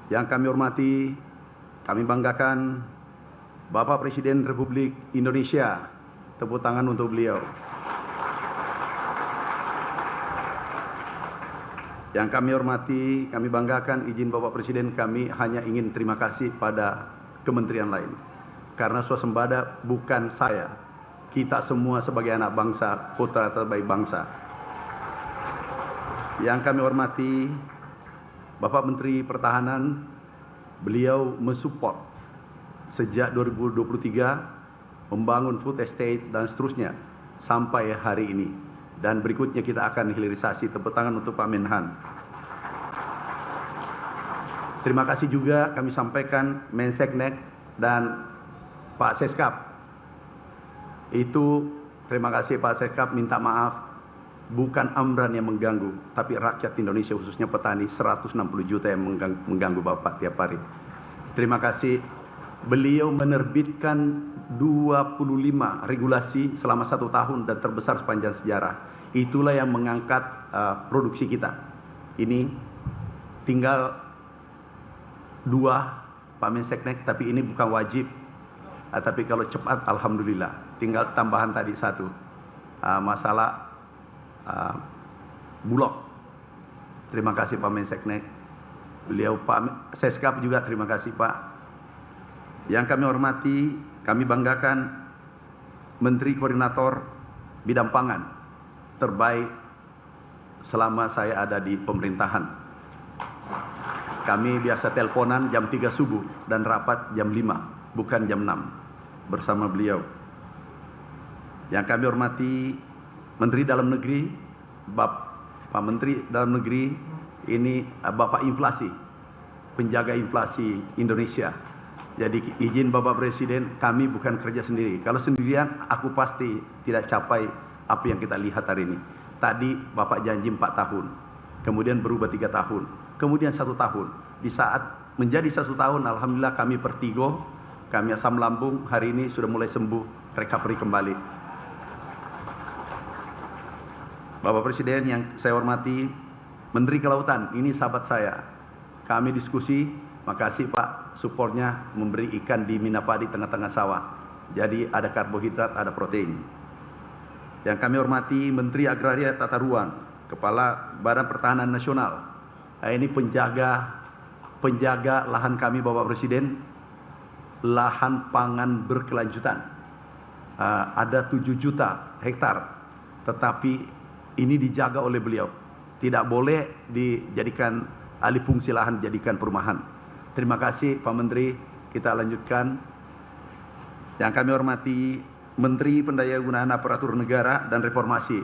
Yang kami hormati, kami banggakan Bapak Presiden Republik Indonesia. Tepuk tangan untuk beliau. Yang kami hormati, kami banggakan izin Bapak Presiden, kami hanya ingin terima kasih pada kementerian lain. Karena swasembada bukan saya, kita semua sebagai anak bangsa, putra terbaik bangsa. Yang kami hormati Bapak Menteri Pertahanan, beliau mensupport sejak 2023 membangun food estate dan seterusnya sampai hari ini. Dan berikutnya kita akan hilirisasi. Tepuk tangan untuk Pak Menhan. Terima kasih juga kami sampaikan Menseknek dan Pak Seskap. Itu terima kasih Pak Seskap, minta maaf. Bukan Amran yang mengganggu, tapi rakyat Indonesia khususnya petani 160 juta yang mengganggu Bapak tiap hari. Terima kasih. Beliau menerbitkan 25 regulasi selama 1 tahun dan terbesar sepanjang sejarah. Itulah yang mengangkat produksi kita. Ini tinggal 2 Pak Menseknek, tapi ini bukan wajib. Tapi kalau cepat alhamdulillah. Tinggal tambahan tadi 1. Masalah Bulog. Terima kasih Pak Menseknek. Beliau Pak Seskap juga terima kasih Pak. Yang kami hormati, kami banggakan Menteri Koordinator Bidang Pangan terbaik selama saya ada di pemerintahan. Kami biasa teleponan jam 3 subuh dan rapat jam 5, bukan jam 6 bersama beliau. Yang kami hormati Menteri Dalam Negeri, Pak Menteri Dalam Negeri ini Bapak Inflasi, penjaga inflasi Indonesia. Jadi izin Bapak Presiden, kami bukan kerja sendiri. Kalau sendirian, aku pasti tidak capai apa yang kita lihat hari ini. Tadi Bapak janji 4 tahun, kemudian berubah 3 tahun, kemudian 1 tahun. Di saat menjadi 1 tahun, alhamdulillah kami pertigo, kami asam lambung, hari ini sudah mulai sembuh, recovery kembali. Bapak Presiden yang saya hormati, Menteri Kelautan, ini sahabat saya. Kami diskusi, makasih Pak, supportnya memberi ikan di Minapadi tengah-tengah sawah. Jadi ada karbohidrat, ada protein. Yang kami hormati Menteri Agraria Tata Ruang, Kepala Badan Pertahanan Nasional. Ini penjaga lahan kami Bapak Presiden, lahan pangan berkelanjutan. Ada 7 juta hektar, tetapi ini dijaga oleh beliau. Tidak boleh dijadikan alih fungsi lahan, dijadikan perumahan. Terima kasih Pak Menteri, kita lanjutkan. Yang kami hormati Menteri Pendayagunaan Aparatur Negara dan Reformasi.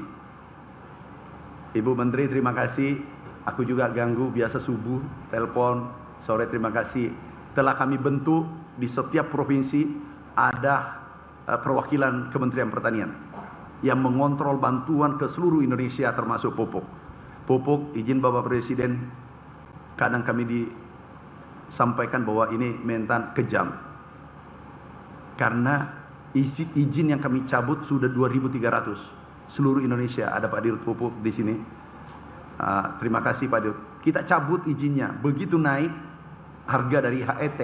Ibu Menteri terima kasih, aku juga ganggu biasa subuh, telepon, sore terima kasih. Telah kami bentuk di setiap provinsi ada perwakilan Kementerian Pertanian yang mengontrol bantuan ke seluruh Indonesia termasuk pupuk. Pupuk izin Bapak Presiden, kadang kami sampaikan bahwa ini mentan kejam. Karena izin yang kami cabut sudah 2.300. Seluruh Indonesia, ada Pak Dirut Pupuk di sini. Terima kasih Pak Dirut. Kita cabut izinnya. Begitu naik harga dari HET,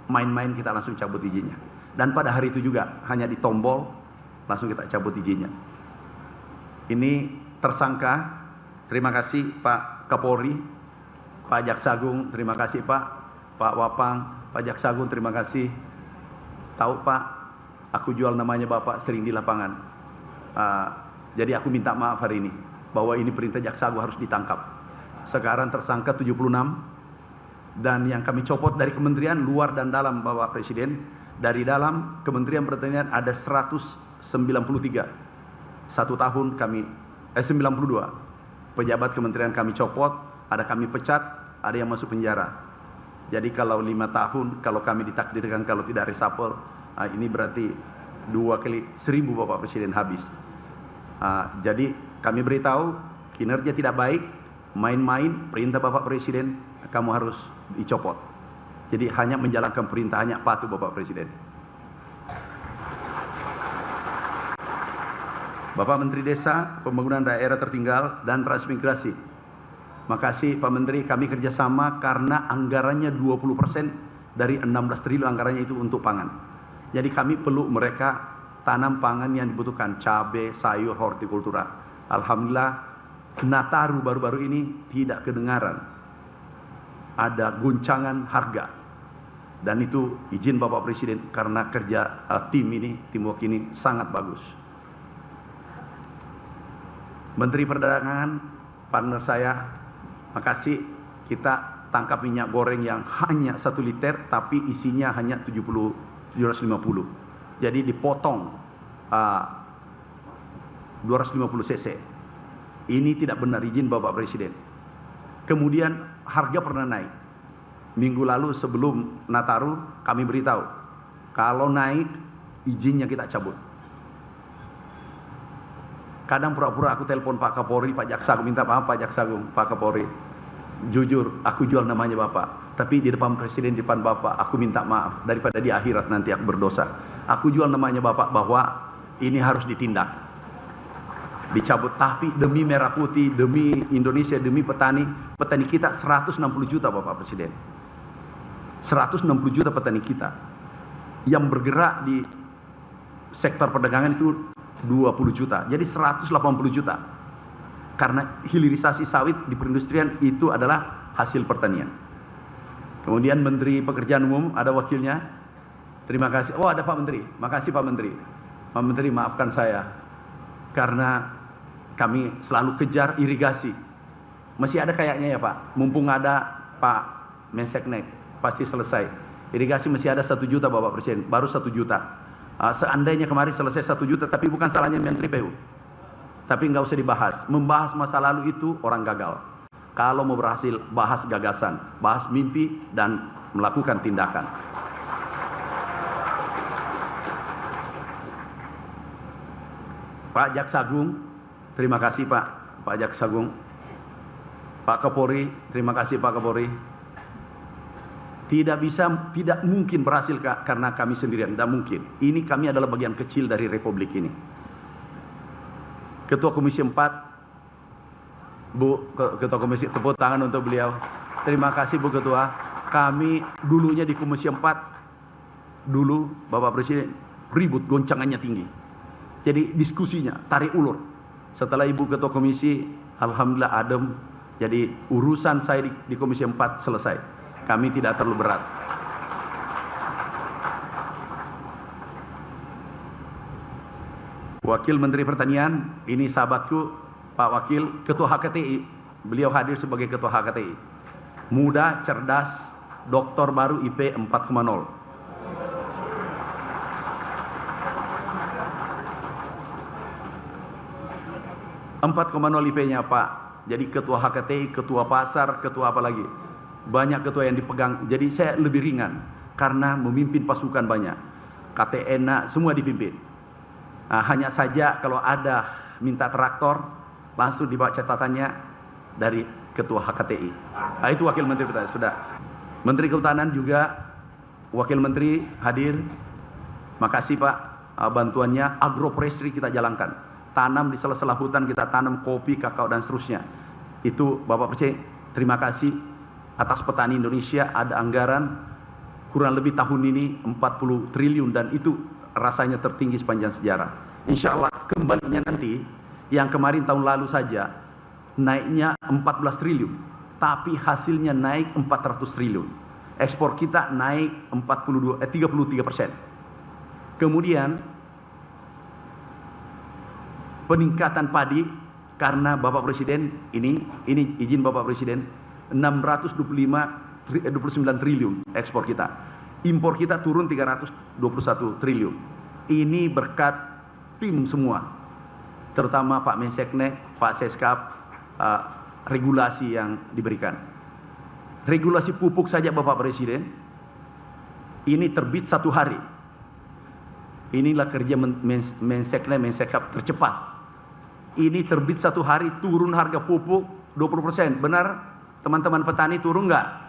main-main kita langsung cabut izinnya. Dan pada hari itu juga hanya di tombol langsung kita cabut izinnya. Ini tersangka, terima kasih Pak Kapolri, Pak Jaksagung, terima kasih Pak Wapang, Pak Jaksagung, terima kasih. Tahu Pak, aku jual namanya Bapak sering di lapangan. Jadi aku minta maaf hari ini, bahwa ini perintah Jaksagung harus ditangkap. Sekarang tersangka 76, dan yang kami copot dari kementerian luar dan dalam Bapak Presiden. Dari dalam Kementerian Pertanian ada 193. 1 tahun kami, 92. Pejabat kementerian kami copot, ada kami pecat, ada yang masuk penjara. Jadi kalau 5 tahun, kalau kami ditakdirkan kalau tidak reshuffle, ini berarti 2 kali 1000 Bapak Presiden habis. Jadi kami beritahu kinerja tidak baik, main-main, perintah Bapak Presiden, kamu harus dicopot. Jadi hanya menjalankan perintah, hanya patuh Bapak Presiden. Bapak Menteri Desa, Pembangunan Daerah Tertinggal dan Transmigrasi. Makasih Pak Menteri, kami kerjasama karena anggarannya 20% dari 16 triliun anggarannya itu untuk pangan. Jadi kami perlu mereka tanam pangan yang dibutuhkan, cabai, sayur, hortikultura. Alhamdulillah, Nataru baru-baru ini tidak kedengaran ada goncangan harga. Dan itu izin Bapak Presiden karena kerja tim ini, teamwork ini sangat bagus. Menteri Perdagangan, partner saya, makasih, kita tangkap minyak goreng yang hanya 1 liter tapi isinya hanya 750. Jadi dipotong 250 cc. Ini tidak benar, izin Bapak Presiden. Kemudian harga pernah naik. Minggu lalu sebelum Nataru kami beritahu, kalau naik izinnya kita cabut. Kadang pura-pura aku telepon Pak Kapolri, Pak Jaksa, aku minta maaf Pak Jaksa Agung, Pak Kapolri. Jujur, aku jual namanya Bapak. Tapi di depan Presiden, di depan Bapak, aku minta maaf. Daripada di akhirat nanti aku berdosa. Aku jual namanya Bapak bahwa ini harus ditindak. Dicabut. Tapi demi Merah Putih, demi Indonesia, demi petani kita 160 juta Bapak Presiden. 160 juta petani kita. Yang bergerak di sektor perdagangan itu 20 juta, jadi 180 juta. Karena hilirisasi sawit di perindustrian itu adalah hasil pertanian. Kemudian Menteri Pekerjaan Umum, ada wakilnya. Terima kasih. Oh, ada Pak Menteri. Makasih Pak Menteri. Pak Menteri, maafkan saya. Karena kami selalu kejar irigasi. Masih ada kayaknya ya Pak. Mumpung ada Pak Menseknek, pasti selesai. Irigasi masih ada 1 juta Bapak Presiden, baru 1 juta. Seandainya kemarin selesai 1 juta, tapi bukan salahnya Menteri PU. Tapi nggak usah dibahas. Membahas masa lalu itu orang gagal. Kalau mau berhasil, bahas gagasan, bahas mimpi, dan melakukan tindakan. Pak Jaksa Agung, terima kasih Pak Jaksa Agung. Pak Kapolri, terima kasih Pak Kapolri. Tidak mungkin berhasil karena kami sendirian, tidak mungkin. Ini kami adalah bagian kecil dari Republik ini. Ketua Komisi 4, Bu Ketua Komisi, tepuk tangan untuk beliau. Terima kasih Bu Ketua. Kami dulunya di Komisi 4, dulu Bapak Presiden ribut, goncangannya tinggi. Jadi diskusinya tarik ulur. Setelah Ibu Ketua Komisi, alhamdulillah adem. Jadi urusan saya di Komisi 4 selesai. Kami tidak terlalu berat. Wakil Menteri Pertanian, ini sahabatku, Pak Wakil, Ketua HKTI. Beliau hadir sebagai Ketua HKTI. Muda, cerdas, doktor baru IP 4,0. IP-nya Pak. Jadi Ketua HKTI, Ketua Pasar, Ketua apa lagi? Banyak ketua yang dipegang, jadi saya lebih ringan karena memimpin pasukan banyak. KTN semua dipimpin. Hanya saja kalau ada minta traktor, langsung dibawa catatannya dari Ketua HKTI. Itu Wakil Menteri Pertanian, sudah. Menteri Kehutanan juga, Wakil Menteri hadir. Makasih Pak bantuannya. Agroforestry kita jalankan. Tanam di sela-sela hutan, kita tanam kopi, kakao, dan seterusnya. Itu Bapak Presiden, terima kasih. Atas petani Indonesia ada anggaran kurang lebih tahun ini 40 triliun dan itu rasanya tertinggi sepanjang sejarah. Insya Allah kembalinya nanti yang kemarin tahun lalu saja naiknya 14 triliun, tapi hasilnya naik 400 triliun. Ekspor kita naik 33%. Kemudian peningkatan padi karena Bapak Presiden ini izin Bapak Presiden. 629 triliun ekspor kita. Impor kita turun 321 triliun. Ini berkat tim semua. Terutama Pak Menseknek, Pak Seskap, regulasi yang diberikan. Regulasi pupuk saja Bapak Presiden, ini terbit 1 hari. Inilah kerja Menseknek, Mensekap tercepat. Ini terbit 1 hari, turun harga pupuk 20%. Benar? Teman-teman petani turun nggak?